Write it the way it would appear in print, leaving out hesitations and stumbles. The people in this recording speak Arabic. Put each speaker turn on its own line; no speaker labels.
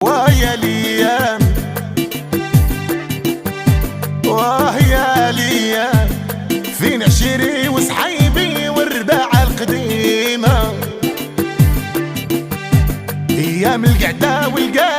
ويا ليام ويا ليام فين عشيري وصحيبي والرباعة القديمة، ايام القعدة والقعدة